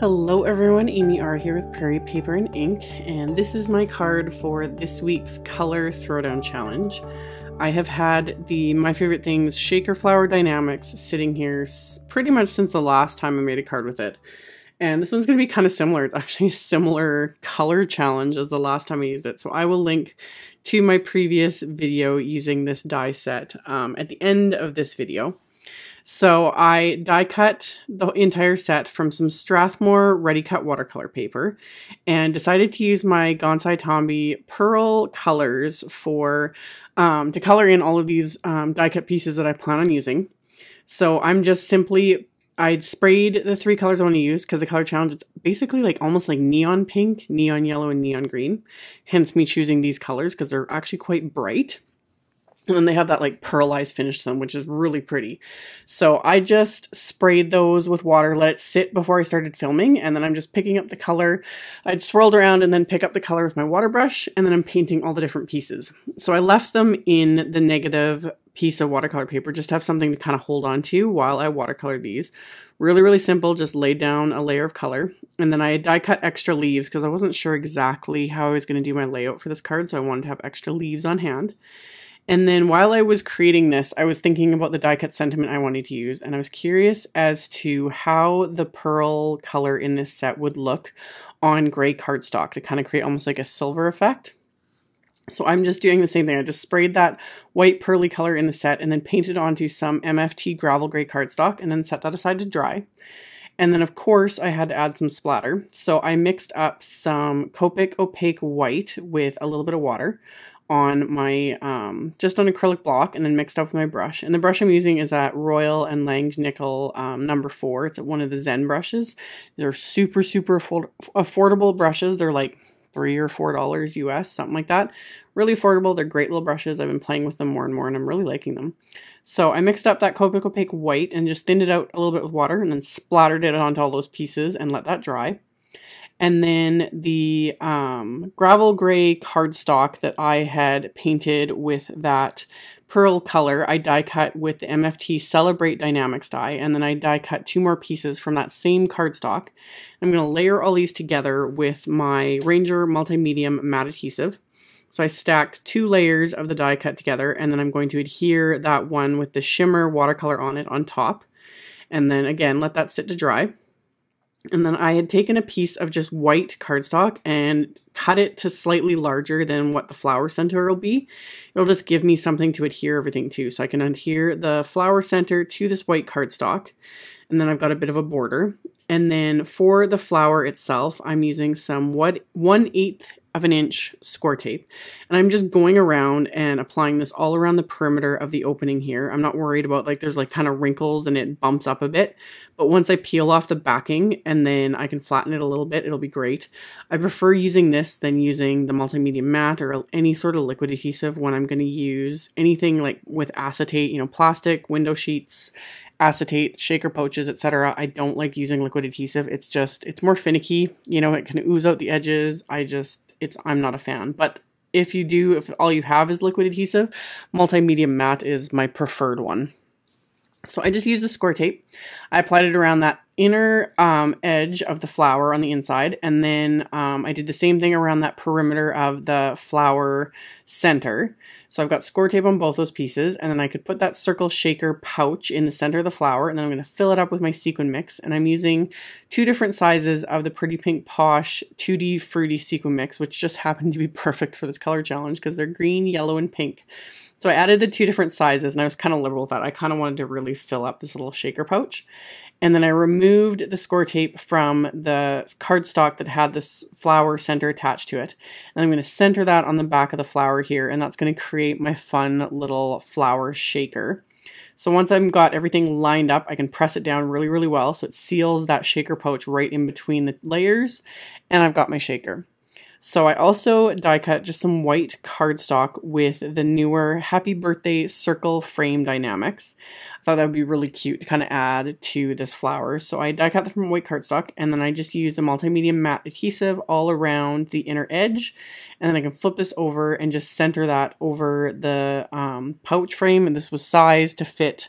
Hello everyone, AmyR here with Prairie Paper and Ink, and this is my card for this week's Color Throwdown Challenge. I have had the My Favorite Things Shaker Flower Die-namics sitting here pretty much since the last time I made a card with it. And this one's going to be kind of similar. It's actually a similar color challenge as the last time I used it. So I will link to my previous video using this die set at the end of this video. So I die cut the entire set from some Strathmore ready cut watercolor paper and decided to use my Gansai Tambi pearl colors for to color in all of these die cut pieces that I plan on using. So I'm just simply, I'd sprayed the three colors I want to use because the color challenge is basically like almost like neon pink, neon yellow, and neon green. Hence me choosing these colors because they're actually quite bright. And then they have that like pearlized finish to them, which is really pretty. So I just sprayed those with water, let it sit before I started filming. And then I'm just picking up the color. I'd swirled around and then pick up the color with my water brush. And then I'm painting all the different pieces. So I left them in the negative piece of watercolor paper, just to have something to kind of hold on to while I watercolor these. Really, really simple. Just laid down a layer of color. And then I die cut extra leaves because I wasn't sure exactly how I was going to do my layout for this card. So I wanted to have extra leaves on hand. And then while I was creating this, I was thinking about the die cut sentiment I wanted to use, and I was curious as to how the pearl color in this set would look on gray cardstock to kind of create almost like a silver effect. So I'm just doing the same thing. I just sprayed that white pearly color in the set and then painted onto some MFT gravel gray cardstock and then set that aside to dry. And then of course I had to add some splatter. So I mixed up some Copic opaque white with a little bit of water on my, just on acrylic block and then mixed up with my brush. And the brush I'm using is that Royal and Langnickel number 4. It's one of the Zen brushes. They're super affordable brushes. They're like $3 or $4 US, something like that. Really affordable. They're great little brushes. I've been playing with them more and more and I'm really liking them. So I mixed up that Copic opaque white and just thinned it out a little bit with water and then splattered it onto all those pieces and let that dry. And then the gravel gray cardstock that I had painted with that pearl color, I die cut with the MFT Celebrate Die-namics die, and then I die cut 2 more pieces from that same cardstock. I'm going to layer all these together with my Ranger Multi-Medium Matte Adhesive. So I stacked 2 layers of the die cut together, and then I'm going to adhere that one with the shimmer watercolor on it on top. And then again, let that sit to dry. And then I had taken a piece of just white cardstock and cut it to slightly larger than what the flower center will be. It'll just give me something to adhere everything to. So I can adhere the flower center to this white cardstock. And then I've got a bit of a border. And then for the flower itself, I'm using some 1/8 of an inch score tape. And I'm just going around and applying this all around the perimeter of the opening here. I'm not worried about like there's like kind of wrinkles and it bumps up a bit. But once I peel off the backing and then I can flatten it a little bit, it'll be great. I prefer using this than using the multimedia matte or any sort of liquid adhesive when I'm going to use anything like with acetate, you know, plastic, window sheets, acetate, shaker pouches, etc. I don't like using liquid adhesive. It's more finicky, you know, it can ooze out the edges. I'm not a fan. But if all you have is liquid adhesive, multimedia matte is my preferred one. So I just used the score tape. I applied it around that inner edge of the flower on the inside. And then I did the same thing around that perimeter of the flower center. So I've got score tape on both those pieces. And then I could put that circle shaker pouch in the center of the flower. And then I'm going to fill it up with my sequin mix. And I'm using 2 different sizes of the Pretty Pink Posh Tutti Fruitti sequin mix, which just happened to be perfect for this color challenge because they're green, yellow, and pink. So I added the 2 different sizes and I was kind of liberal with that. I kind of wanted to really fill up this little shaker pouch. And then I removed the score tape from the cardstock that had this flower center attached to it. And I'm going to center that on the back of the flower here. And that's going to create my fun little flower shaker. So once I've got everything lined up, I can press it down really, really well. So it seals that shaker pouch right in between the layers. And I've got my shaker. So I also die cut just some white cardstock with the newer Happy Birthday Circle Frame Die-namics. I thought that would be really cute to kind of add to this flower. So I die cut them from white cardstock and then I just used the multimedia matte adhesive all around the inner edge. And then I can flip this over and just center that over the pouch frame. And this was sized to fit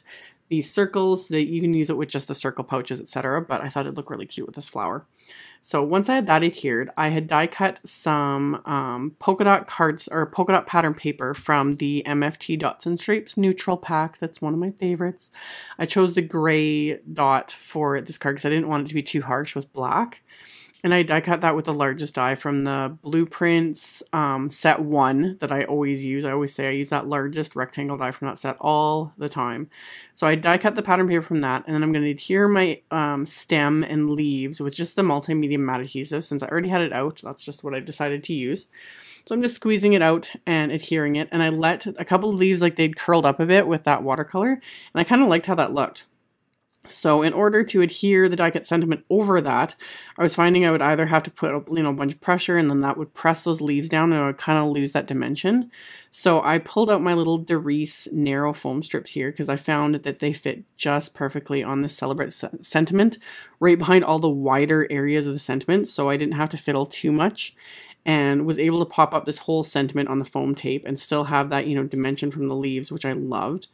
these circles so that you can use it with just the circle pouches, etc. But I thought it'd look really cute with this flower. So once I had that adhered, I had die cut some polka dot cards or polka dot pattern paper from the MFT Dots and Stripes neutral pack. That's one of my favorites. I chose the gray dot for this card because I didn't want it to be too harsh with black. And I die cut that with the largest die from the Blueprints set 1 that I always use. I always say I use that largest rectangle die from that set all the time. So I die cut the pattern paper from that, and then I'm going to adhere my stem and leaves with just the multimedia matte adhesive. Since I already had it out, that's just what I decided to use. So I'm just squeezing it out and adhering it, and I let a couple of leaves like they'd curled up a bit with that watercolor, and I kind of liked how that looked. So in order to adhere the die cut sentiment over that, I was finding I would either have to put a bunch of pressure, and then that would press those leaves down and I would kind of lose that dimension. So I pulled out my little Darice narrow foam strips here because I found that they fit just perfectly on the Celebrate sentiment, right behind all the wider areas of the sentiment, so I didn't have to fiddle too much, and was able to pop up this whole sentiment on the foam tape and still have that, dimension from the leaves, which I loved.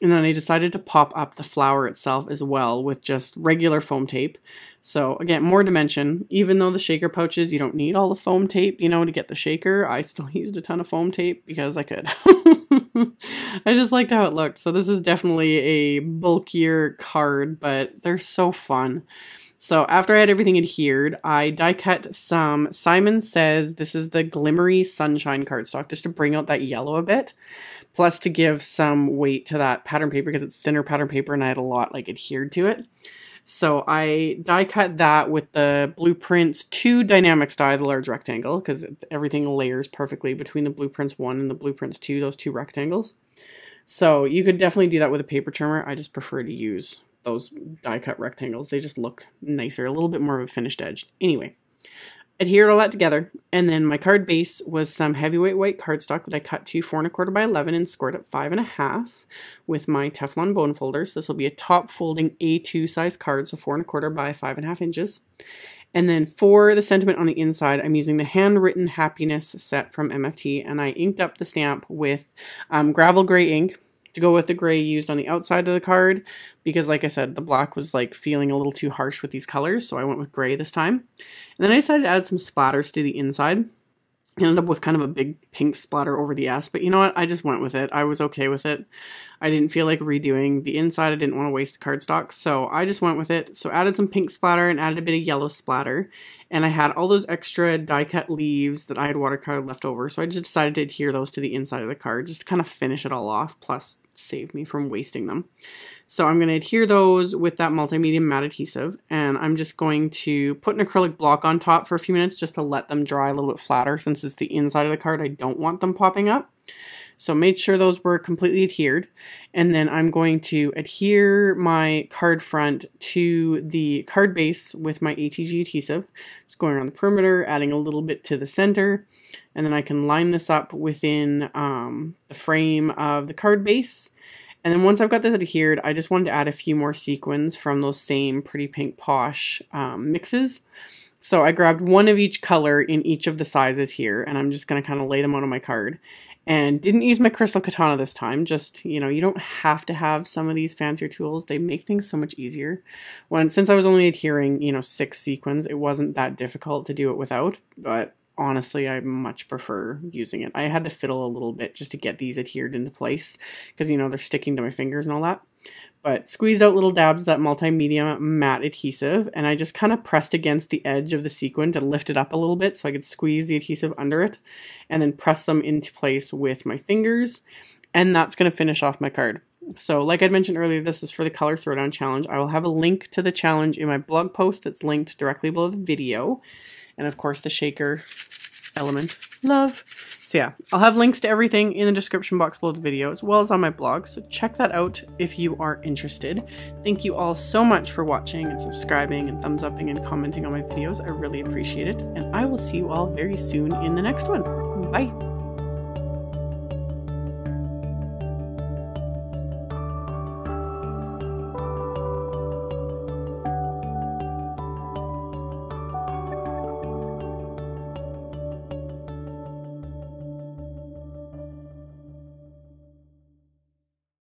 And then I decided to pop up the flower itself as well with just regular foam tape. So again, more dimension. Even though the shaker pouches, you don't need all the foam tape, to get the shaker. I still used a ton of foam tape because I could. I just liked how it looked. So this is definitely a bulkier card, but they're so fun. So after I had everything adhered, I die cut some Simon Says this is the Glimmery Sunshine cardstock just to bring out that yellow a bit. Plus to give some weight to that pattern paper because it's thinner pattern paper and I had a lot adhered to it. So I die cut that with the Blueprints 2 Die-namics die, the large rectangle, because everything layers perfectly between the Blueprints 1 and the Blueprints 2, those 2 rectangles. So you could definitely do that with a paper trimmer. I just prefer to use those die cut rectangles. They just look nicer, a little bit more of a finished edge. Anyway. Adhered all that together, and then my card base was some heavyweight white cardstock that I cut to 4 1/4 by 11 and scored at 5 1/2 with my Teflon bone folders. This will be a top folding A2 size card, so 4 1/4 by 5 1/2 inches. And then for the sentiment on the inside, I'm using the Handwritten Happiness set from MFT, and I inked up the stamp with gravel gray ink to go with the gray used on the outside of the card, because like I said, the black was feeling a little too harsh with these colors, so I went with gray this time. And then I decided to add some splatters to the inside. I ended up with kind of a big pink splatter over the S, but you know what? I just went with it. I was okay with it. I didn't feel like redoing the inside. I didn't want to waste the cardstock, so I just went with it. So added some pink splatter and added a bit of yellow splatter. And I had all those extra die cut leaves that I had watercolor left over, so I just decided to adhere those to the inside of the card just to kind of finish it all off, plus save me from wasting them. So I'm going to adhere those with that multimedia matte adhesive, and I'm just going to put an acrylic block on top for a few minutes just to let them dry a little bit flatter. Since it's the inside of the card, I don't want them popping up. So made sure those were completely adhered, and then I'm going to adhere my card front to the card base with my ATG adhesive, just going around the perimeter, adding a little bit to the center, and then I can line this up within the frame of the card base. And then once I've got this adhered, I just wanted to add a few more sequins from those same Pretty Pink Posh mixes. So I grabbed one of each color in each of the sizes here, and I'm just going to kind of lay them out on my card. And didn't use my crystal katana this time. Just, you don't have to have some of these fancier tools. They make things so much easier. Since I was only adhering, 6 sequins, it wasn't that difficult to do it without. But honestly, I much prefer using it. I had to fiddle a little bit just to get these adhered into place because, they're sticking to my fingers and all that. But squeezed out little dabs of that multimedia matte adhesive, and I just kind of pressed against the edge of the sequin to lift it up a little bit so I could squeeze the adhesive under it, and then press them into place with my fingers, and that's going to finish off my card. So like I mentioned earlier, this is for the Color Throwdown Challenge. I will have a link to the challenge in my blog post that's linked directly below the video, and of course the shaker element, love. So yeah, I'll have links to everything in the description box below the video, as well as on my blog, so check that out if you are interested. Thank you all so much for watching and subscribing and thumbs upping and commenting on my videos. I really appreciate it, and I will see you all very soon in the next one. Bye!